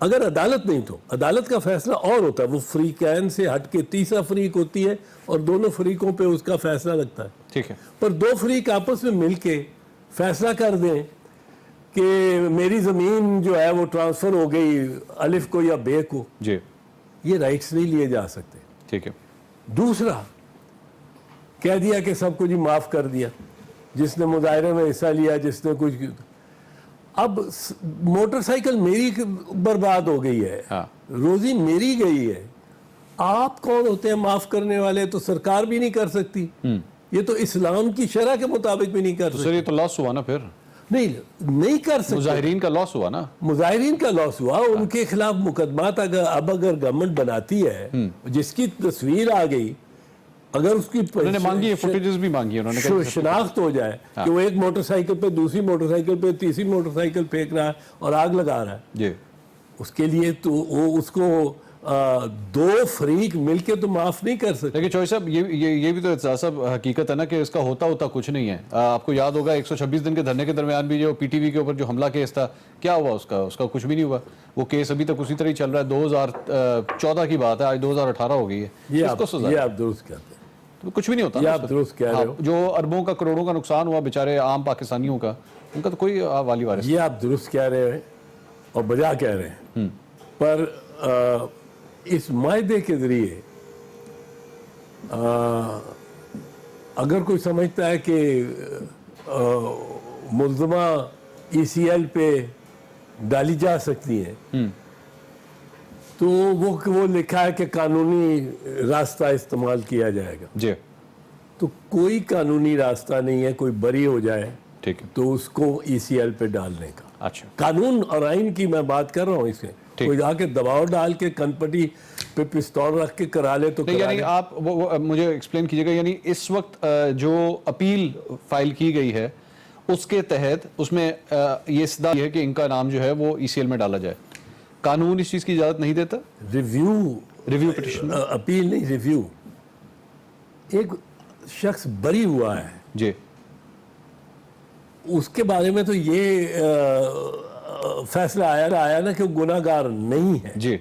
اگر عدالت نہیں تو عدالت کا فیصلہ اور ہوتا ہے, وہ فریقین سے ہٹ کے تیسرا فریق ہوتی ہے اور دونوں فریقوں پہ اس کا فیصلہ لگتا ہے. ٹھیک ہے. پر دو فریق آپس میں مل کے فیصلہ کر دیں کہ میری زمین جو ہے وہ ٹرانسفر ہو گئی الف کو یا بے کو, جی یہ رائٹس نہیں لیے جا سکتے. ٹھیک ہے. دوسرا کہہ دیا کہ سب کو جی معاف کر دیا, جس نے مظاہرے میں حصہ لیا, جس نے کچھ, اب موٹر سائیکل میری برباد ہو گئی ہے, روزی میری گئی ہے, آپ کون ہوتے ہیں معاف کرنے والے؟ تو سرکار بھی نہیں کر سکتی, یہ تو اسلام کی شرع کے مطابق بھی نہیں کر سکتی. سر یہ تو لاس ہوا نا, پھر نہیں کر سکتے. مظاہرین کا لاس ہوا نا, مظاہرین کا لاس ہوا, ان کے خلاف مقدمات اگر گورنمنٹ بناتی ہے, جس کی تصویر آ گئی, اگر اس کی انہوں نے مانگی ہے, فوٹیجز بھی مانگی ہے انہوں نے, شناخت ہو جائے کہ وہ ایک موٹر سائیکل پہ دوسری موٹر سائیکل پہ تیسری موٹر سائیکل پھینک رہا ہے اور آگ لگا رہا ہے, جی اس کے لیے تو وہ اس کو دو فریق مل کے تو معاف نہیں کر سکتے. لیکن چوہے صاحب یہ بھی تو اعتزاز صاحب حقیقت ہے نا کہ اس کا ہوتا کچھ نہیں ہے. آپ کو یاد ہوگا 126 دن کے دھرنے کے درمیان بھی جو پی ٹی وی کے اوپر جو حملہ کیس تھا, کیا ہوا اس کا کچھ بھی نہیں ہوا. وہ کیس ابھی تک اسی طرح ہی چل رہا ہے. 2014 کی بات ہے, آج 2018 ہو گئی ہے. یہ آپ درست کہتے ہیں, کچھ بھی نہیں ہوتا. یہ آپ درست کہہ رہے ہو. جو اربوں کا کروڑوں کا نقصان ہوا بیچارے عام پاکستانیوں کا, ان کا تو کوئی والی وارث. یہ آپ درست کہہ رہے ہیں اور بجا کہہ رہے ہیں, پر اس معاہدے کے ذریعے اگر کوئی سمجھتا ہے کہ ملزمہ ای سی ایل پہ ڈالی جا سکتی ہیں, تو وہ لکھا ہے کہ قانونی راستہ استعمال کیا جائے گا. جی تو کوئی قانونی راستہ نہیں ہے کوئی بری ہو جائے ٹھیک ہے تو اس کو ای سی ایل پہ ڈالنے کا. اچھا, قانون اور آئین کی میں بات کر رہا ہوں. اس سے کوئی جا کے دباؤ ڈال کے کن پٹی پہ پستول رکھ کے کرا لے تو یعنی آپ مجھے ایکسپلین کیجئے گا, یعنی اس وقت جو اپیل فائل کی گئی ہے اس کے تحت اس میں یہ صدا ہے کہ ان کا نام جو ہے وہ ای سی ایل میں ڈالا جائے, قانون اس چیز کی اجازت نہیں دیتا. ریویو پٹیشن, اپیل نہیں, ریویو. ایک شخص بری ہوا ہے جی, اس کے بارے میں تو یہ فیصلہ آیا نا کہ وہ گناہ گار نہیں ہے. جی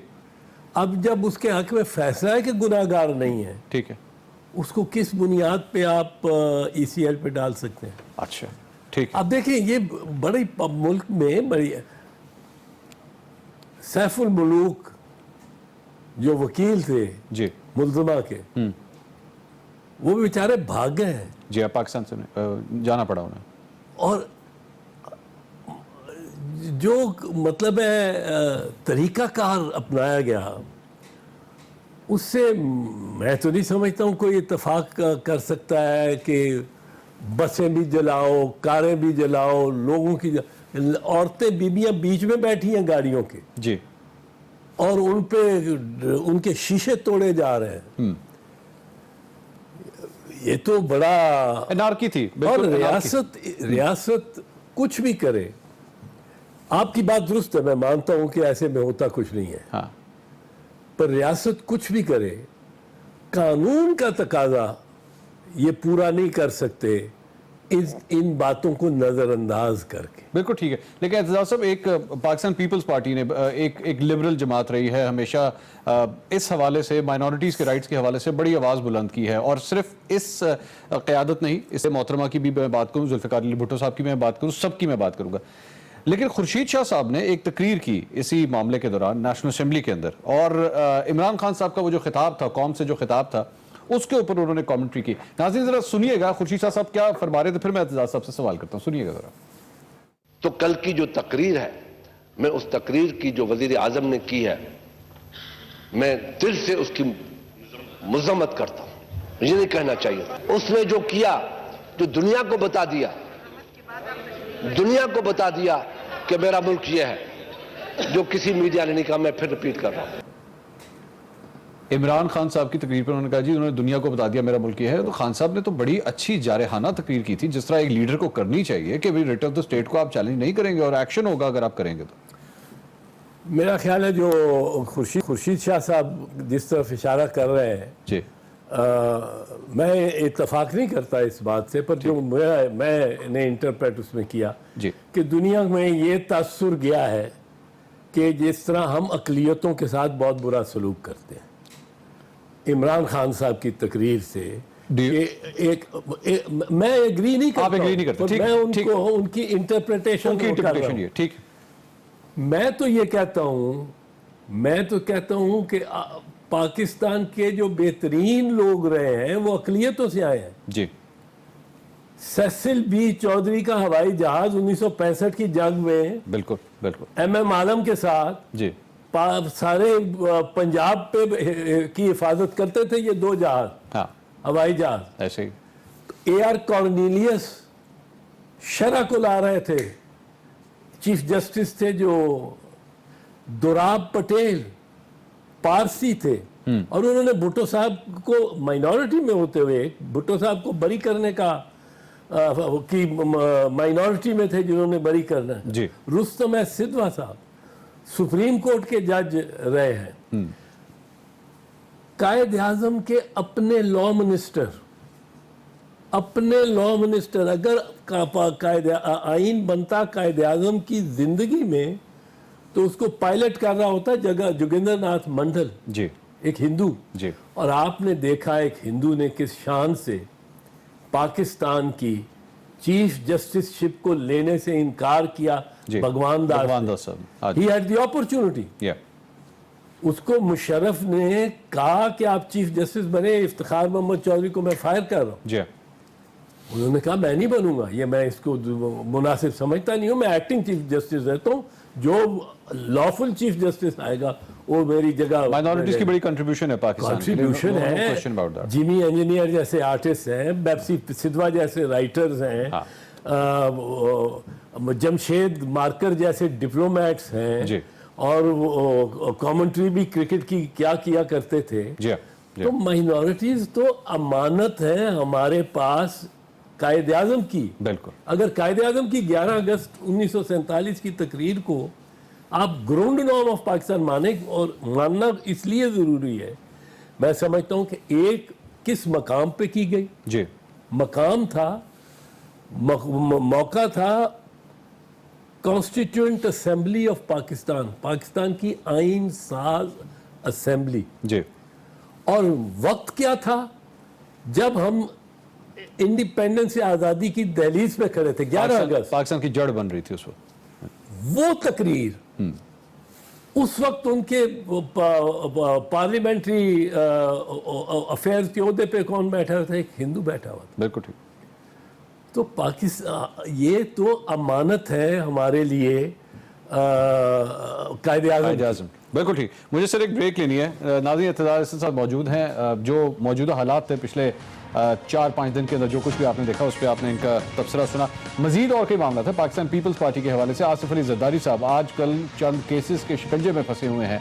اب جب اس کے حق میں فیصلہ ہے کہ گناہ گار نہیں ہے, ٹھیک ہے, اس کو کس بنیاد پہ آپ ای سی ایل پہ ڈال سکتے ہیں؟ اچھا ٹھیک ہے. اب دیکھیں یہ بڑی ملک میں بڑی سیف الملوک جو وکیل تھے جی ملزمہ کے, وہ بیچارے بھاگ گئے ہیں. جی آپ پاکستان سے جانا پڑا انہیں, اور جو مطلب ہے طریقہ کار اپنایا گیا, اس سے میں تو نہیں سمجھتا ہوں کوئی اتفاق کر سکتا ہے کہ بسیں بھی جلاؤ, کاریں بھی جلاؤ, لوگوں کی عورتیں بیویاں بیچ میں بیٹھی ہیں گاڑیوں کے, جی, اور ان پہ ان کے شیشے توڑے جا رہے ہیں. یہ تو بڑا انارکی تھی. اور ریاست کچھ بھی کرے, آپ کی بات درست ہے, میں مانتا ہوں کہ ایسے میں ہوتا کچھ نہیں ہے, ہاں, پر ریاست کچھ بھی کرے, قانون کا تقاضا یہ پورا نہیں کر سکتے ان باتوں کو نظر انداز کر کے. بالکل ٹھیک ہے. لیکن اعتزاز صاحب, ایک پاکستان پیپلز پارٹی نے ایک لبرل جماعت رہی ہے, ہمیشہ اس حوالے سے مائنورٹیز کے رائٹس کے حوالے سے بڑی آواز بلند کی ہے, اور صرف اس قیادت نہیں, اس سے محترمہ کی بھی میں بات کروں, ذوالفقار علی بھٹو صاحب کی میں بات کروں, سب کی میں بات کروں گا. لیکن خورشید شاہ صاحب نے ایک تقریر کی اسی معاملے کے دوران نیشنل اسمبلی کے اندر, اور عمران خان صاحب کا وہ جو خطاب تھا, قوم سے جو خطاب تھا, اس کے اوپر انہوں نے کامنٹری کی. ناظرین ذرا سنیے گا خورشید شاہ صاحب کیا فرما رہے تھے, پھر میں اعتزاز صاحب سے سوال کرتا ہوں, سنیے گا ذرا. تو کل کی جو تقریر ہے, میں اس تقریر کی جو وزیر اعظم نے کی ہے, میں دل سے اس کی مذمت کرتا ہوں. یہ نہیں کہنا چاہیے. اس نے جو کیا, جو دنیا کو بتا دیا, دنیا کو بتا دیا کہ میرا ملک یہ ہے, جو کسی میڈیا نے نہیں کہا, میں پھر ریپیٹ کر رہا ہوں. عمران خان صاحب کی تقریر پر انہوں نے کہا جی انہوں نے دنیا کو بتا دیا میرا ملک یہ ہے. تو خان صاحب نے تو بڑی اچھی جارحانہ تقریر کی تھی, جس طرح ایک لیڈر کو کرنی چاہیے کہ ریٹ آف دا اسٹیٹ کو آپ چیلنج نہیں کریں گے اور ایکشن ہوگا اگر آپ کریں گے. تو میرا خیال ہے جو خورشید شاہ صاحب جس طرف اشارہ کر رہے ہیں, جی, میں اتفاق نہیں کرتا اس بات سے, پر جو میں نے انٹرپریٹ اس میں کیا جی, کہ دنیا میں یہ تاثر گیا ہے کہ جس طرح ہم اقلیتوں کے ساتھ بہت برا سلوک کرتے ہیں عمران خان صاحب کی تقریر سے کہ میں ایگری نہیں کرتا، آپ agree نہیں کرتے، میں ان کو ان کی انٹرپریٹیشن یہ ٹھیک میں تو یہ کہتا ہوں کہ پاکستان کے جو بہترین لوگ رہے ہیں وہ اقلیتوں سے آئے ہیں. جی سیسل بی چودھری کا ہوائی جہاز 1965 کی جنگ میں بالکل بالکل ایم ایم عالم کے ساتھ جی سارے پنجاب پہ کی حفاظت کرتے تھے یہ 2 جہاز، ہاں ہوائی جہاز. ایسے ہی اے آر کارنیلیس شرح کو لا رہے تھے، چیف جسٹس تھے جو دوراب پٹیل پارسی تھے، اور انہوں نے بھٹو صاحب کو مائنورٹی میں ہوتے ہوئے بھٹو صاحب کو بری کرنے کا کی مائنورٹی میں تھے جنہوں نے بری کرنا. جی رستم سدوا صاحب سپریم کورٹ کے جج رہے ہیں. قائد اعظم کے اپنے لا منسٹر اگر آئین بنتا قائد اعظم کی زندگی میں تو اس کو پائلٹ کر رہا ہوتا جوگندر ناتھ منڈل، جی ایک ہندو. جی اور آپ نے دیکھا ایک ہندو نے کس شان سے پاکستان کی چیف جسٹس شپ کو لینے سے انکار کیا. بھگوان داس صاحب ہی ہیڈ دی اپرچونٹی. اس کو مشرف نے کہا کہ آپ چیف جسٹس بنے، افتخار محمد چودھری کو میں فائر کر رہا ہوں. جی انہوں نے کہا میں نہیں بنوں گا، یہ میں اس کو مناسب سمجھتا نہیں ہوں، میں ایکٹنگ چیف جسٹس رہتا ہوں، جو لافل چیف جسٹس آئے گا وہ میری جگہ. مائنورٹیز کی بڑی کنٹریبیوشن ہے پاکستان کے لیے، کنٹریبیوشن ہے. جیمی انجینئر جیسے آرٹسٹ ہیں، بیپسی سدوا جیسے رائٹرز ہیں، جمشید مارکر جیسے ڈپلومیٹس ہیں، اور کامنٹری بھی کرکٹ کی کیا کرتے تھے. تو مائنورٹیز تو امانت ہے ہمارے پاس قائد اعظم کی. بالکل اگر قائد اعظم کی 11 اگست 1947 کی تقریر کو آپ گراؤنڈ نارم آف پاکستان مانیں، اور ماننا اس لیے ضروری ہے، میں سمجھتا ہوں کہ ایک کس مقام پہ کی گئی. جی مقام تھا، موقع تھا کانسٹیٹیوئنٹ اسمبلی آف پاکستان کی آئین ساز اسمبلی. جی اور وقت کیا تھا جب ہم انڈیپینڈنس سے آزادی کی دہلیز پہ کھڑے تھے. 11 اگست پاکستان کی جڑ بن رہی تھی اس وقت. وہ تقریر اس وقت ان کے پارلیمنٹری افیئرز کے عہدے پہ کون بیٹھا تھا؟ ایک ہندو بیٹھا ہوا تھا. بالکل ٹھیک. تو پاکستان یہ تو امانت ہے ہمارے لیے قائد اعظم. بالکل ٹھیک. مجھے صرف ایک بریک لینی ہے. ناظرین اعتزاز احسن صاحب موجود ہیں. جو موجودہ حالات تھے پچھلے 4-5 دن کے اندر، جو کچھ بھی آپ نے دیکھا اس پہ آپ نے ان کا تبصرہ سنا. مزید اور کئی معاملات ہیں پاکستان پیپلز پارٹی کے حوالے سے. آصف علی زرداری صاحب آج کل چند کیسز کے شکنجے میں پھنسے ہوئے ہیں،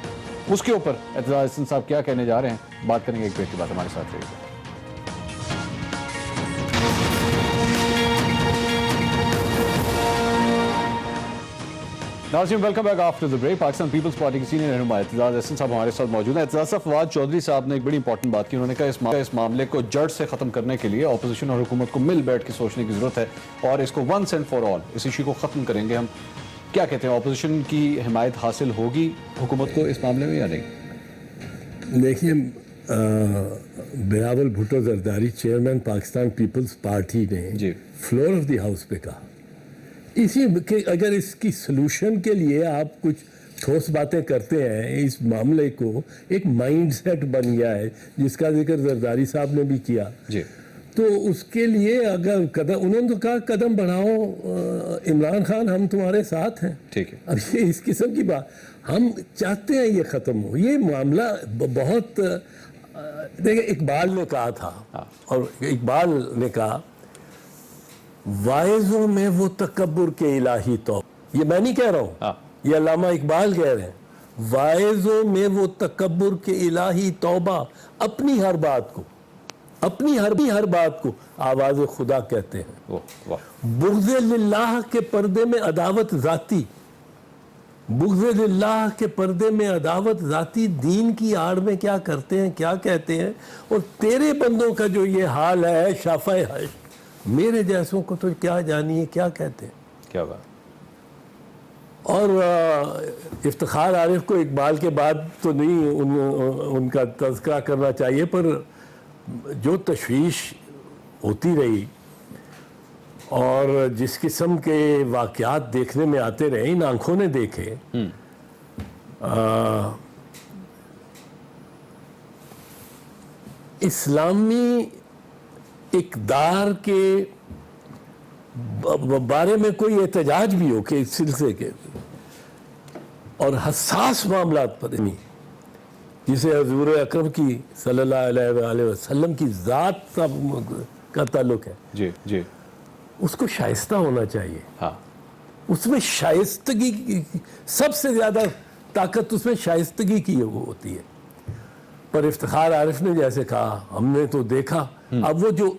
اس کے اوپر اعتزاز احسن صاحب کیا کہنے جا رہے ہیں، بات کریں گے ایک بریک کے بعد. ہمارے ساتھ رہیے. ناظرین welcome back after the break. Pakistan Peoples Party کی سینئر رہنما اعتزاز احسن صاحب ہمارے ساتھ موجود ہیں. اعتزاز صاحب، فواد چودھری صاحب نے ایک بڑی امپورٹنٹ بات کی. انہوں نے کہا اس معاملے کو جڑ سے ختم کرنے کے لیے اپوزیشن اور حکومت کو مل بیٹھ کے سوچنے کی ضرورت ہے، اور اس کو ونس اینڈ فار آل اس ایشو کو ختم کریں گے ہم. کیا کہتے ہیں، اپوزیشن کی حمایت حاصل ہوگی حکومت کو اس معاملے میں یا نہیں؟ دیکھیے، بلاول بھٹو زرداری چیئرمین پاکستان پیپلز پارٹی نے فلور آف دی ہاؤس پہ کہا اسی کہ اگر اس کی سلوشن کے لیے آپ کچھ ٹھوس باتیں کرتے ہیں، اس معاملے کو ایک مائنڈ سیٹ بن گیا ہے جس کا ذکر زرداری صاحب نے بھی کیا. تو اس کے لیے اگر انہوں نے تو کہا قدم بڑھاؤ عمران خان، ہم تمہارے ساتھ ہیں. ٹھیک ہے. اب یہ اس قسم کی بات ہم چاہتے ہیں یہ ختم ہو. یہ معاملہ بہت دیکھیں، اقبال نے کہا تھا، اور اقبال نے کہا واعظوں میں وہ تکبر کے الہی توبہ. یہ میں نہیں کہہ رہا ہوں، یہ علامہ اقبال کہہ رہے ہیں. واعظوں میں وہ تکبر کے الہی توبہ، اپنی ہر بات کو آواز خدا کہتے ہیں. بغض للہ کے پردے میں عداوت ذاتی، دین کی آڑ میں کیا کرتے ہیں، کیا کہتے ہیں. اور تیرے بندوں کا جو یہ حال ہے شافع حشر، میرے جیسوں کو تو کیا جانیے کیا کہتے ہیں. کیا بات. اور افتخار عارف کو اقبال کے بعد تو نہیں ان کا تذکرہ کرنا چاہیے، پر جو تشویش ہوتی رہی اور جس قسم کے واقعات دیکھنے میں آتے رہے، ان آنکھوں نے دیکھے، اسلامی اقدار کے بارے میں کوئی احتجاج بھی ہو کہ اس سلسلے کے اور حساس معاملات پر نہیں، جسے حضور اکرم کی صلی اللہ علیہ وآلہ وسلم کی ذات کا تعلق ہے، جی جی، اس کو شائستہ ہونا چاہیے. ہاں، اس میں شائستگی، سب سے زیادہ طاقت اس میں شائستگی کی ہوتی ہے. پر افتخار عارف نے جیسے کہا، ہم نے تو دیکھا، اب وہ جو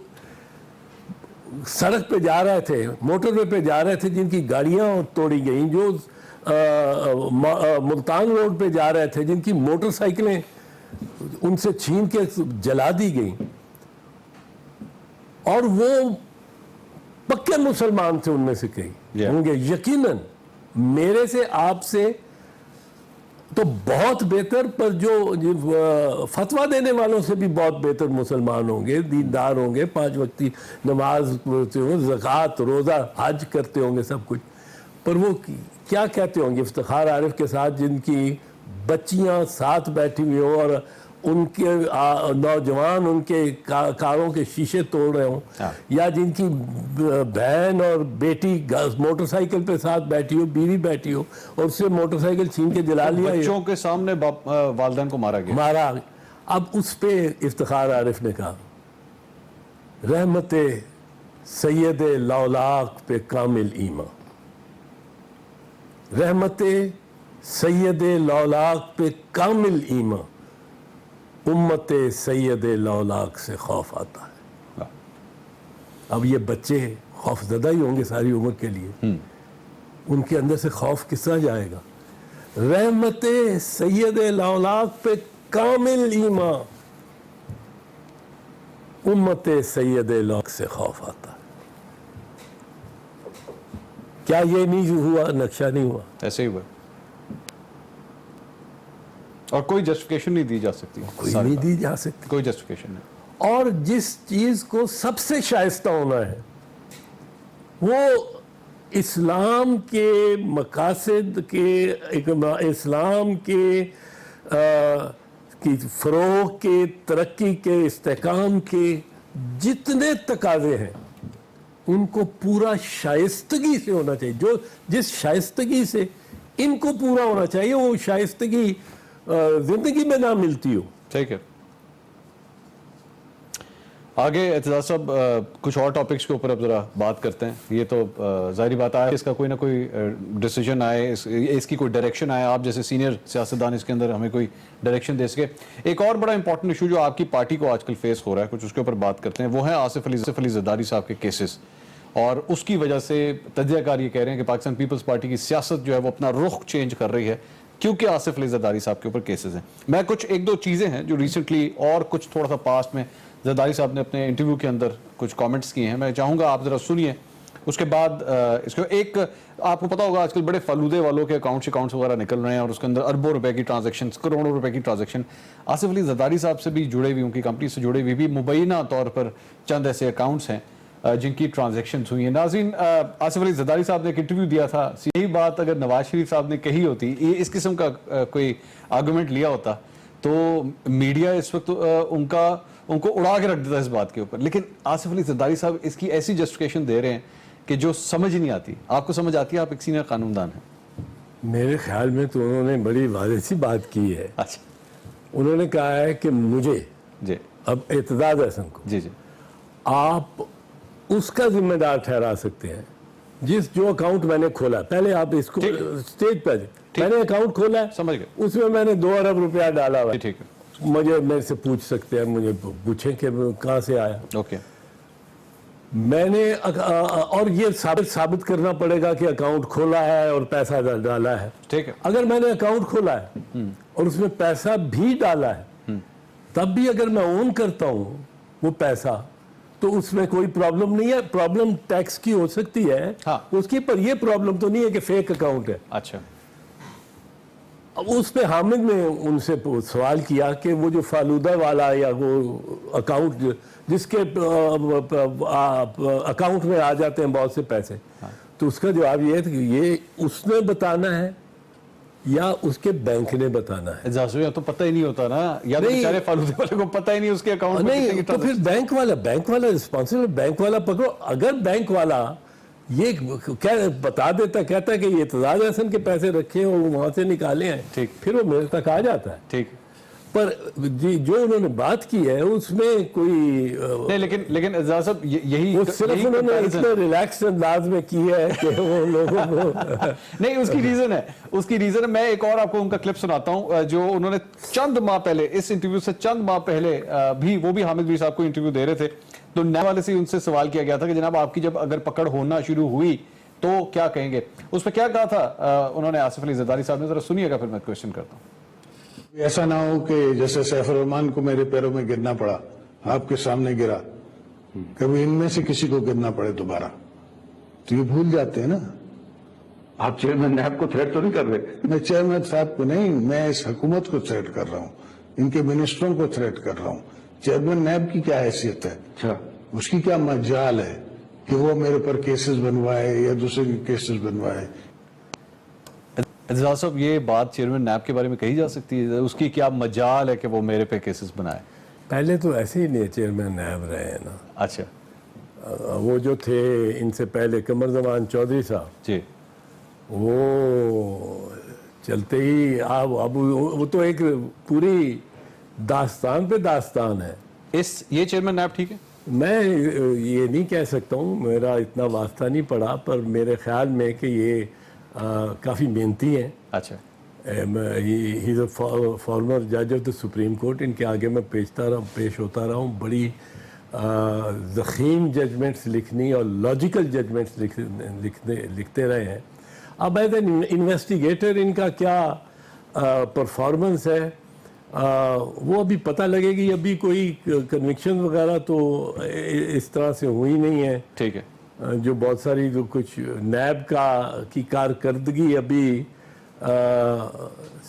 سڑک پہ جا رہے تھے، موٹر وے پہ جا رہے تھے، جن کی گاڑیاں توڑی گئیں، جو ملتان روڈ پہ جا رہے تھے، جن کی موٹر سائیکلیں ان سے چھین کے جلا دی گئیں، اور وہ پکے مسلمان تھے، ان میں سے کئی ہوں گے یقیناً میرے سے، آپ سے تو بہت بہتر، پر جو فتویٰ دینے والوں سے بھی بہت بہتر مسلمان ہوں گے، دیندار ہوں گے، 5 وقتی نماز پڑھتے ہوں گے، زکوٰۃ، روزہ، حج کرتے ہوں گے، سب کچھ. پر وہ کیا کہتے ہوں گے افتخار عارف کے ساتھ جن کی بچیاں ساتھ بیٹھی ہوئی ہوں اور ان کے نوجوان ان کے کاروں کے شیشے توڑ رہے ہوں، یا جن کی بہن اور بیٹی موٹر سائیکل پہ ساتھ بیٹھی ہو، بیوی بیٹھی ہو، اور اس سے موٹر سائیکل چھین کے جلا لیا، بچوں کے سامنے والدین کو مارا گیا. اب اس پہ افتخار عارف نے کہا، رحمت سید لاولاق پہ کامل ایمان، رحمت سید لاولاق پہ کامل ایمان، امت سید لاولاق سے خوف آتا ہے. اب یہ بچے خوف زدہ ہی ہوں گے ساری عمر کے لیے، ان کے اندر سے خوف کس طرح جائے گا؟ رحمت سید لاولاق پہ کامل ایمان، امت سید لاولاق سے خوف آتا ہے. کیا یہ نہیں ہوا؟ نقشہ نہیں ہوا؟ ایسے ہی ہوا، اور کوئی جسٹیفیکیشن نہیں دی جا سکتی، کوئی نہیں دی جا سکتی، کوئی جسٹیفیکیشن نہیں. اور جس چیز کو سب سے شائستہ ہونا ہے وہ اسلام کے مقاصد کے، اسلام کے فروغ کے، ترقی کے، استحکام کے جتنے تقاضے ہیں ان کو پورا شائستگی سے ہونا چاہیے. جو جس شائستگی سے ان کو پورا ہونا چاہیے، وہ شائستگی زندگی میں نہ ملتی ہو. ٹھیک ہے، آگے اعتزاز صاحب کچھ اور ٹاپکس کے اوپر اب ذرا بات کرتے ہیں. یہ تو ظاہری بات آئے، اس کا کوئی نہ کوئی ڈیسیجن آئے، اس کی کوئی ڈائریکشن آئے، آپ جیسے سینئر سیاستدان اس کے اندر ہمیں کوئی ڈائریکشن دے سکے. ایک اور بڑا امپورٹنٹ ایشو جو آپ کی پارٹی کو آج کل فیس ہو رہا ہے، کچھ اس کے اوپر بات کرتے ہیں، وہ ہیں آصف علی زرداری صاحب کے کیسز. اور اس کی وجہ سے تجزیہ کار یہ کہہ رہے ہیں کہ پاکستان پیپلز پارٹی کی سیاست جو ہے وہ اپنا رخ چینج کر رہی ہے کیونکہ آصف علی زرداری صاحب کے اوپر کیسز ہیں. میں کچھ ایک دو چیزیں ہیں جو ریسنٹلی اور کچھ تھوڑا سا پاسٹ میں زرداری صاحب نے اپنے انٹرویو کے اندر کچھ کامنٹس کیے ہیں، میں چاہوں گا آپ ذرا سنیے. اس کے بعد اس کو ایک آپ کو پتا ہوگا آج کل بڑے فلودے والوں کے اکاؤنٹس وغیرہ نکل رہے ہیں اور اس کے اندر اربوں روپے کی ٹرانزیکشن، کروڑوں روپے کی ٹرانزیکشن آصف علی زرداری صاحب سے بھی جڑے ہوئی، ان کی کمپنی سے جڑے ہوئی بھی مبینہ طور پر چند ایسے اکاؤنٹس ہیں جن کی ٹرانزیکشنز ہوئی ہیں. ناظرین، آصف علی زرداری صاحب نے ایک انٹرویو دیا تھا، یہی بات اگر نواز شریف صاحب نے کہی ہوتی، اس قسم کا کوئی آرگومنٹ لیا ہوتا تو میڈیا اس وقت ان کو اڑا کے رکھ دیتا اس بات کے اوپر. لیکن آصف علی زرداری صاحب اس کی ایسی جسٹیفیکیشن دے رہے ہیں کہ جو سمجھ نہیں آتی. آپ کو سمجھ آتی ہے؟ آپ ایک سینئر قانوندان ہیں. میرے خیال میں تو انہوں نے بڑی واضح سی بات کی ہے. اچھا، انہوں نے کہا ہے کہ مجھے جی، اب اعتزاز احسن کو جی جی، آپ اس کا ذمہ دار ٹھہرا سکتے ہیں جو اکاؤنٹ میں نے کھولا. پہلے آپ اس کو اسٹیج پہ میں نے اکاؤنٹ کھولا ہے، سمجھ گئے، اس میں نے 2 ارب روپیہ ڈالا ہوا ہے. ٹھیک ہے، مجھے میرے سے پوچھ سکتے ہیں، مجھے پوچھیں کہ کہاں سے آیا. اوکے، میں نے اور یہ ثابت کرنا پڑے گا کہ اکاؤنٹ کھولا ہے اور پیسہ ڈالا ہے. ٹھیک ہے، اگر میں نے اکاؤنٹ کھولا ہے اور اس میں پیسہ بھی ڈالا ہے، تب بھی اگر میں اون کرتا ہوں وہ پیسہ، تو اس میں کوئی پرابلم نہیں ہے. پرابلم ٹیکس کی ہو سکتی ہے ہاں. اس کی, پر یہ پرابلم تو نہیں ہے کہ فیک اکاؤنٹ ہے. اچھا اب اس پہ حامد نے ان سے سوال کیا کہ وہ جو فالودہ والا یا وہ اکاؤنٹ جس کے اکاؤنٹ میں آ جاتے ہیں بہت سے پیسے, تو اس کا جواب یہ ہے کہ یہ اس نے بتانا ہے یا اس کے بینک نے بتانا ہے. اعجاز بھائی تو پتہ ہی نہیں ہوتا نا, یا تو بیچارے فالودے والے کو پتہ ہی نہیں اس کے اکاؤنٹ میں نہیں, تو پھر بینک والا رسپانسبل, بینک والا پکڑو. اگر بینک والا یہ بتا دیتا, کہتا ہے کہ یہ اعتزاز احسن کے پیسے رکھے اور وہاں سے نکالے ہیں, ٹھیک, پھر وہ میرے تک آ جاتا ہے. ٹھیک, پر جو انہوں نے بات کی ہے اس میں کوئی نہیں, لیکن اعجاز صاحب یہی وہ صرف انہوں نے اتنا ریلیکس انداز میں کی ہے کہ وہ لوگوں کو نہیں, اس کی ریزن ہے. میں ایک اور آپ کو ان کا کلپ سناتا ہوں جو انہوں نے چند ماہ پہلے, اس انٹرویو سے چند ماہ پہلے بھی, وہ بھی حامد بھی صاحب کو انٹرویو دے رہے تھے, تو نیب والے سے ان سے سوال کیا گیا تھا کہ جناب آپ کی جب اگر پکڑ ہونا شروع ہوئی تو کیا کہیں گے. اس پہ کیا کہا تھا انہوں نے آصف علی زرداری صاحب نے, ذرا سنیے گا پھر میں کویشچن کرتا ہوں. ایسا نہ ہو کہ جیسے سیف الرحمان کو میرے پیروں میں گرنا پڑا, آپ کے سامنے گرا, کبھی ان میں سے کسی کو گرنا پڑے دوبارہ, تو یہ بھول جاتے ہیں نا. آپ چیئرمین نیب کو تھریٹ تو نہیں کر رہے؟ میں چیئرمین صاحب کو نہیں, میں اس حکومت کو تھریٹ کر رہا ہوں, ان کے منسٹروں کو تھریٹ کر رہا ہوں. چیئرمین نیب کی کیا حیثیت ہے, اچھا اس کی کیا مجال ہے کہ وہ میرے پر کیسز بنوائے یا دوسرے کے کیسز بنوائے. اعجاز صاحب یہ بات چیئرمین نیب کے بارے میں کہی جا سکتی ہے, اس کی کیا مجال ہے کہ وہ میرے پہ کیسز بنائے؟ پہلے تو ایسے ہی نہیں چیئرمین نیب رہے ہیں نا. اچھا, وہ جو تھے ان سے پہلے قمر زمان چودھری صاحب, جی, وہ چلتے ہی اب وہ تو ایک پوری داستان پہ داستان ہے. یہ چیئرمین نیب ٹھیک ہے؟ میں یہ نہیں کہہ سکتا ہوں, میرا اتنا واسطہ نہیں پڑا, پر میرے خیال میں کہ یہ کافی محنتی ہیں. اچھا, ہی از اے فارمر جج آف دا سپریم کورٹ. ان کے آگے میں پیش ہوتا رہا ہوں. بڑی ضخیم ججمنٹس لکھنی اور لاجیکل ججمنٹس لکھتے رہے ہیں. اب ایز این انویسٹیگیٹر ان کا کیا پرفارمنس ہے وہ ابھی پتہ لگے گی. ابھی کوئی کنوکشن وغیرہ تو اس طرح سے ہوئی نہیں ہے. ٹھیک ہے, جو بہت ساری جو کچھ نیب کی کارکردگی ابھی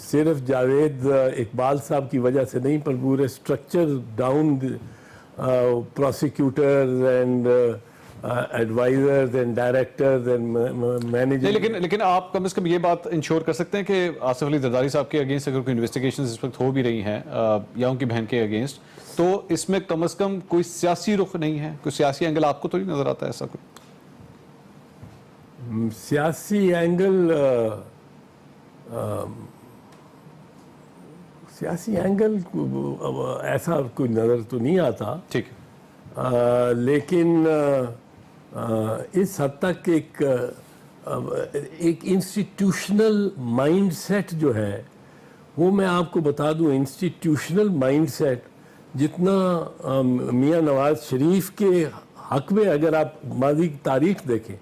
صرف جاوید اقبال صاحب کی وجہ سے نہیں, پر پورے structure down prosecutors and advisors and directors and manager. لیکن آپ کم از کم یہ بات انشور کر سکتے ہیں کہ آصف علی زرداری صاحب کے اگینسٹ اگر کوئی انویسٹیگیشنز اس وقت ہو بھی رہی ہیں یا ان کی بہن کے اگینسٹ, تو اس میں کم از کم کوئی سیاسی رخ نہیں ہے, کوئی سیاسی اینگل آپ کو تو نہیں نظر آتا ایسا کوئی؟ سیاسی اینگل ایسا کوئی نظر تو نہیں آتا. ٹھیک ہے, لیکن اس حد تک ایک انسٹیٹیوشنل مائنڈ سیٹ جو ہے وہ میں آپ کو بتا دوں, انسٹیٹیوشنل مائنڈ سیٹ جتنا میاں نواز شریف کے حق میں, اگر آپ ماضی کی تاریخ دیکھیں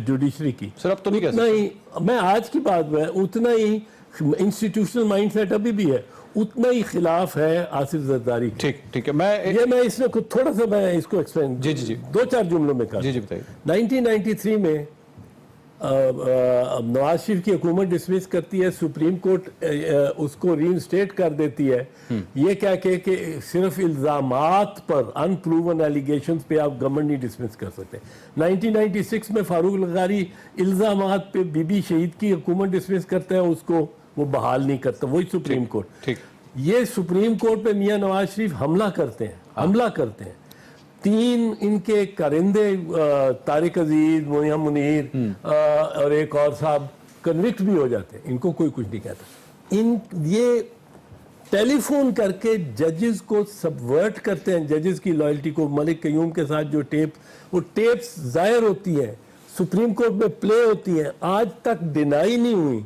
جوڈیشری کی, سر اب تو نہیں اتنا ہی, میں آج کی بات میں اتنا ہی انسٹیٹیوشنل مائنڈ سیٹ ابھی بھی ہے, اتنا ہی خلاف ہے آصف زرداری. ٹھیک ہے, میں اس میں تھوڑا سا میں اس کو ایکسپلین جی 2-4 جملوں میں کہا. جی بتائیے. 1993 میں نواز شریف کی حکومت ڈسمس کرتی ہے, سپریم کورٹ اس کو ری انسٹیٹ کر دیتی ہے, یہ کہہ کے کہ صرف الزامات پر, ان پروون ایلیگیشنز پہ آپ گورنمنٹ نہیں ڈسمس کر سکتے. 1996 میں فاروق لغاری الزامات پہ بی بی شہید کی حکومت ڈسمس کرتا ہے, اس کو وہ بحال نہیں کرتا, وہی سپریم کورٹ. یہ سپریم کورٹ پہ میاں نواز شریف حملہ کرتے ہیں. 3 ان کے کرندے طارق عزیز, مویا منیر اور ایک اور صاحب کنوکٹ بھی ہو جاتے ہیں, ان کو کوئی کچھ نہیں کہتا. یہ ٹیلی فون کر کے ججز کو سبورٹ کرتے ہیں, ججز کی لائلٹی کو. ملک قیوم کے ساتھ جو وہ ٹیپس ظاہر ہوتی ہیں, سپریم کورٹ میں پلے ہوتی ہیں, آج تک ڈینائی نہیں ہوئی.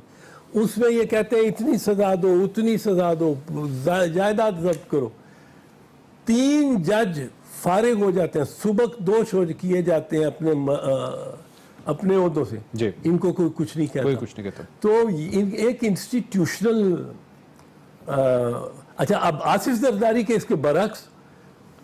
اس میں یہ کہتے ہیں اتنی سزا دو, اتنی سزا دو, جائیداد ضبط کرو. 3 جج فارغ ہو جاتے ہیں, سبک دوش کیے جاتے ہیں اپنے عہدوں سے. ان کو کوئی کچھ نہیں کہتا. تو ایک انسٹیٹیوشنل. اچھا, اب آصف زرداری کے اس کے برعکس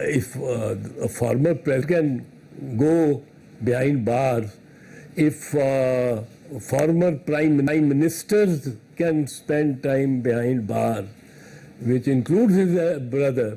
if a former president go behind bars, if former prime ministers can spend time behind bars, which includes his brother,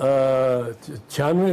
96